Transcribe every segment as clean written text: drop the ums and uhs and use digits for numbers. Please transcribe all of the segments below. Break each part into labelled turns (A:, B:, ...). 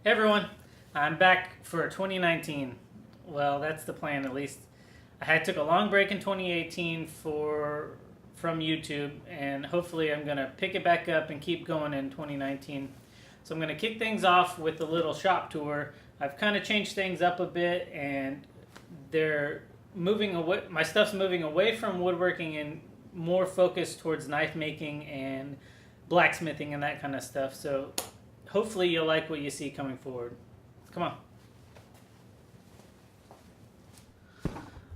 A: Hey everyone, I'm back for 2019. Well, that's the plan at least. Took a long break in 2018 from YouTube, and hopefully I'm gonna pick it back up and keep going in 2019. So I'm gonna kick things off with a little shop tour. I've kind of changed things up a bit, and they're moving away. My stuff's moving away from woodworking and more focused towards knife making and blacksmithing and that kind of stuff. So hopefully you'll like what you see coming forward. Come on.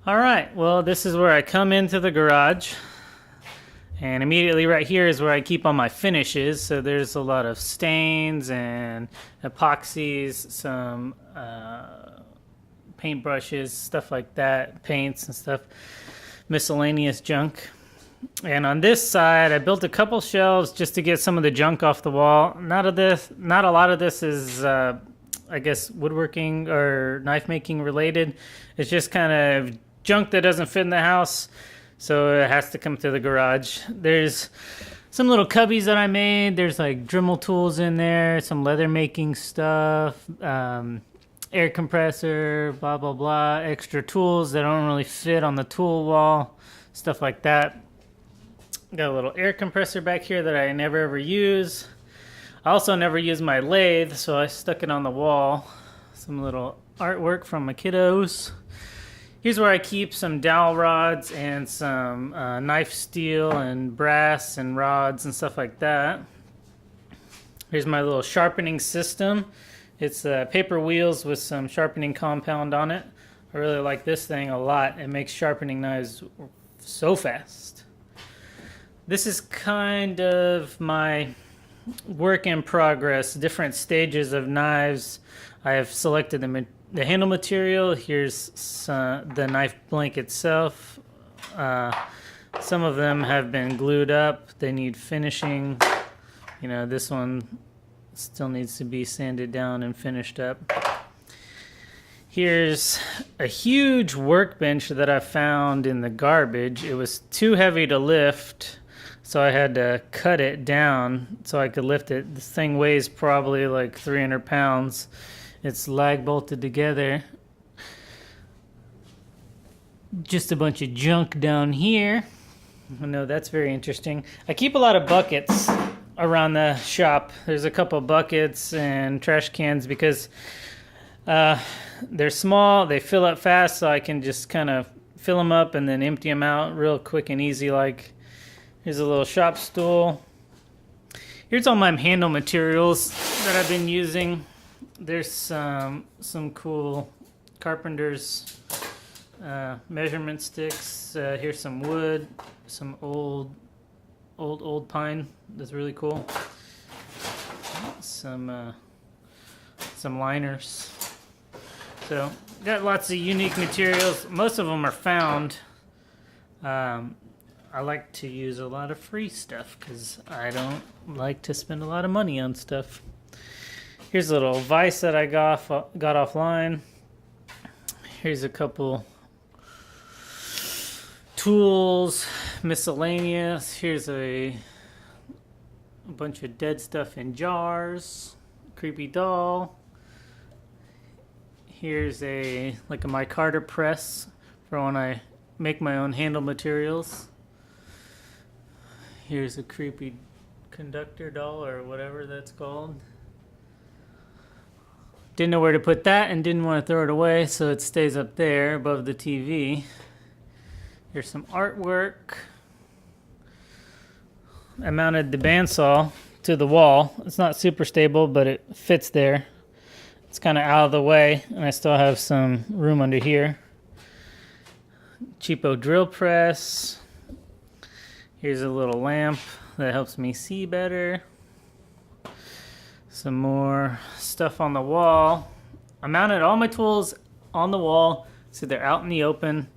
A: All right, well, this is where I come into the garage. And immediately right here is where I keep all my finishes. So there's a lot of stains and epoxies, some paint brushes, stuff like that, paints and stuff, miscellaneous junk. And on this side, I built a couple shelves just to get some of the junk off the wall. Not a lot of this is, I guess, woodworking or knife making related. It's just kind of junk that doesn't fit in the house, so it has to come to the garage. There's some little cubbies that I made. There's like Dremel tools in there, some leather making stuff, air compressor, blah, blah, blah, extra tools that don't really fit on the tool wall, stuff like that. Got a little air compressor back here that I never ever use. I also never use my lathe, so I stuck it on the wall. Some little artwork from my kiddos. Here's where I keep some dowel rods and some knife steel and brass and rods and stuff like that. Here's my little sharpening system. It's paper wheels with some sharpening compound on it. I really like this thing a lot. It makes sharpening knives so fast. This is kind of my work in progress, different stages of knives. I have selected the handle material. Here's the knife blank itself. Some of them have been glued up. They need finishing. You know, this one still needs to be sanded down and finished up. Here's a huge workbench that I found in the garbage. It was too heavy to lift, so I had to cut it down so I could lift it. This thing weighs probably like 300 pounds. It's lag bolted together. Just a bunch of junk down here. I know that's very interesting. I keep a lot of buckets around the shop. There's a couple buckets and trash cans because they're small, they fill up fast, so I can just kind of fill them up and then empty them out real quick and easy like. Here's a little shop stool. Here's all my handle materials that I've been using. There's some cool carpenter's measurement sticks. Here's some wood, some old pine that's really cool. Some liners. So got lots of unique materials. Most of them are found. I like to use a lot of free stuff because I don't like to spend a lot of money on stuff. Here's a little vise that I got offline. Here's a couple tools, miscellaneous. Here's a bunch of dead stuff in jars. Creepy doll. Here's a micarta press for when I make my own handle materials. Here's a creepy conductor doll or whatever that's called. Didn't know where to put that and didn't want to throw it away, so it stays up there above the TV. Here's some artwork. I mounted the bandsaw to the wall. It's not super stable, but it fits there. It's kind of out of the way, and I still have some room under here. Cheapo drill press. Here's a little lamp that helps me see better. Some more stuff on the wall. I mounted all my tools on the wall so they're out in the open.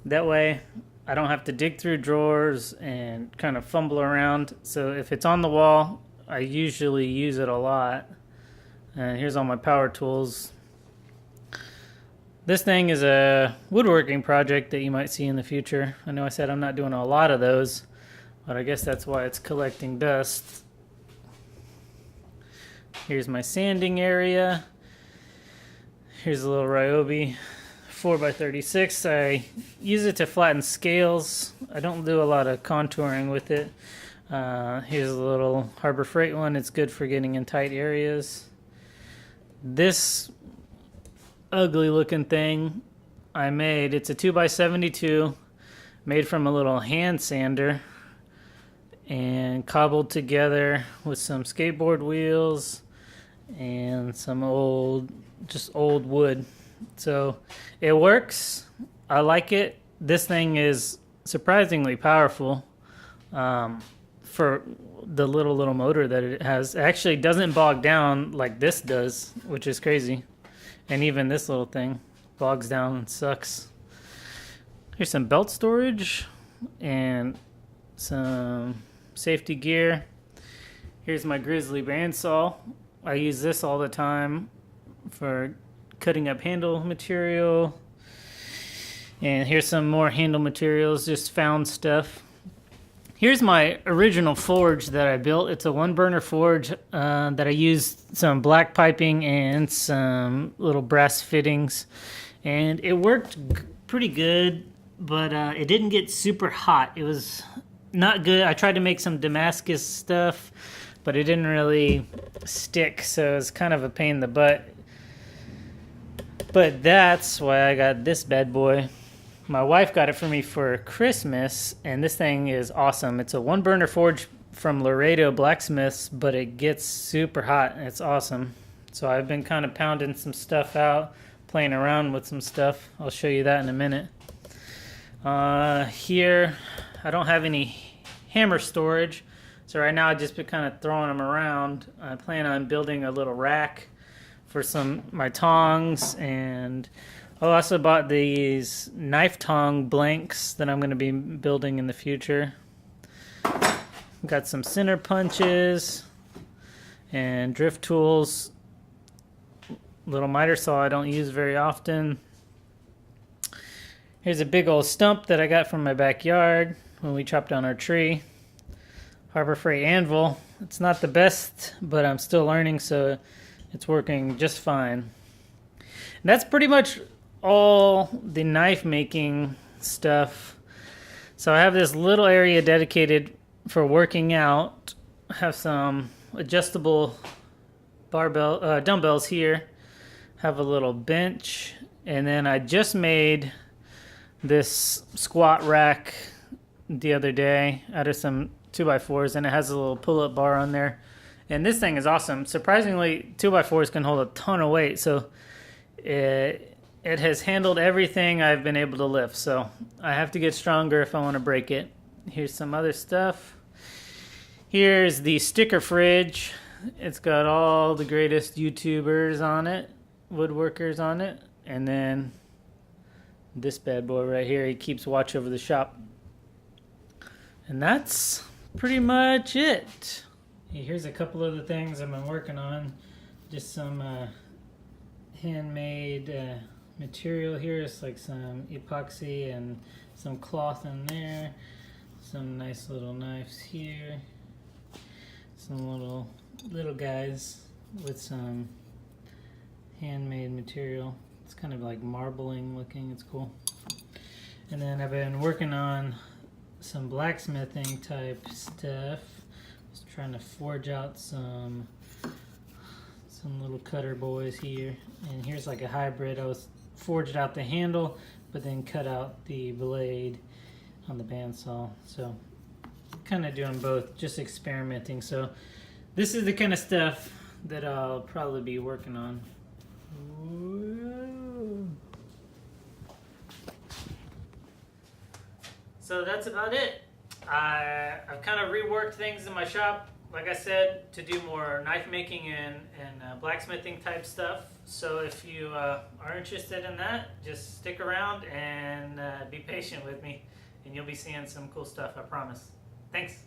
A: That way I don't have to dig through drawers and kind of fumble around. So if it's on the wall, I usually use it a lot. And here's all my power tools. This thing is a woodworking project that you might see in the future. I know I said I'm not doing a lot of those, but I guess that's why it's collecting dust. Here's my sanding area. Here's a little Ryobi 4x36. I use it to flatten scales. I don't do a lot of contouring with it. Here's a little Harbor Freight one. It's good for getting in tight areas. This ugly looking thing I made, it's a 2x72 made from a little hand sander and cobbled together with some skateboard wheels and some old wood. So it works. I like it. This thing is surprisingly powerful for the little motor that it has. It actually doesn't bog down like this does, which is crazy. And even this little thing bogs down and sucks. Here's some belt storage and some safety gear. Here's my Grizzly Bandsaw. I use this all the time for cutting up handle material. And here's some more handle materials, just found stuff. Here's my original forge that I built. It's a 1-burner forge that I used some black piping and some little brass fittings. And it worked pretty good, but it didn't get super hot. It was not good. I tried to make some Damascus stuff, but it didn't really stick, so it was kind of a pain in the butt. But that's why I got this bad boy. My wife got it for me for Christmas, and this thing is awesome. It's a 1-burner forge from Laredo Blacksmiths, but it gets super hot, and it's awesome. So I've been kind of pounding some stuff out, playing around with some stuff. I'll show you that in a minute. Here, I don't have any hammer storage, so right now I've just been kind of throwing them around. I plan on building a little rack for my tongs, and I also bought these knife tong blanks that I'm going to be building in the future. Got some center punches and drift tools. Little miter saw I don't use very often. Here's a big old stump that I got from my backyard when we chopped down our tree. Harbor Freight anvil. It's not the best, but I'm still learning, so it's working just fine. And that's pretty much all the knife making stuff. So I have this little area dedicated for working out. I have some adjustable dumbbells here. Have a little bench, and then I just made this squat rack the other day out of some 2x4s, and it has a little pull-up bar on there. And this thing is awesome. Surprisingly, 2x4s can hold a ton of weight, so it has handled everything I've been able to lift. So I have to get stronger if I want to break it. Here's some other stuff. Here's the sticker fridge. It's got all the greatest YouTubers on it, woodworkers on it, and then this bad boy right here, he keeps watch over the shop. And that's pretty much it. Here's a couple of the things I've been working on. Just some handmade material here. It's like some epoxy and some cloth in there. Some nice little knives here. Some little guys with some handmade material. It's kind of like marbling looking. It's cool. And then I've been working on some blacksmithing type stuff. Just trying to forge out some little cutter boys here. And here's like a hybrid. I was forged out the handle, but then cut out the blade on the bandsaw. So kind of doing both, just experimenting. So this is the kind of stuff that I'll probably be working on. Whoa. So that's about it. I've kind of reworked things in my shop, like I said, to do more knife making and blacksmithing type stuff. So if you are interested in that, just stick around and be patient with me, and you'll be seeing some cool stuff, I promise. Thanks.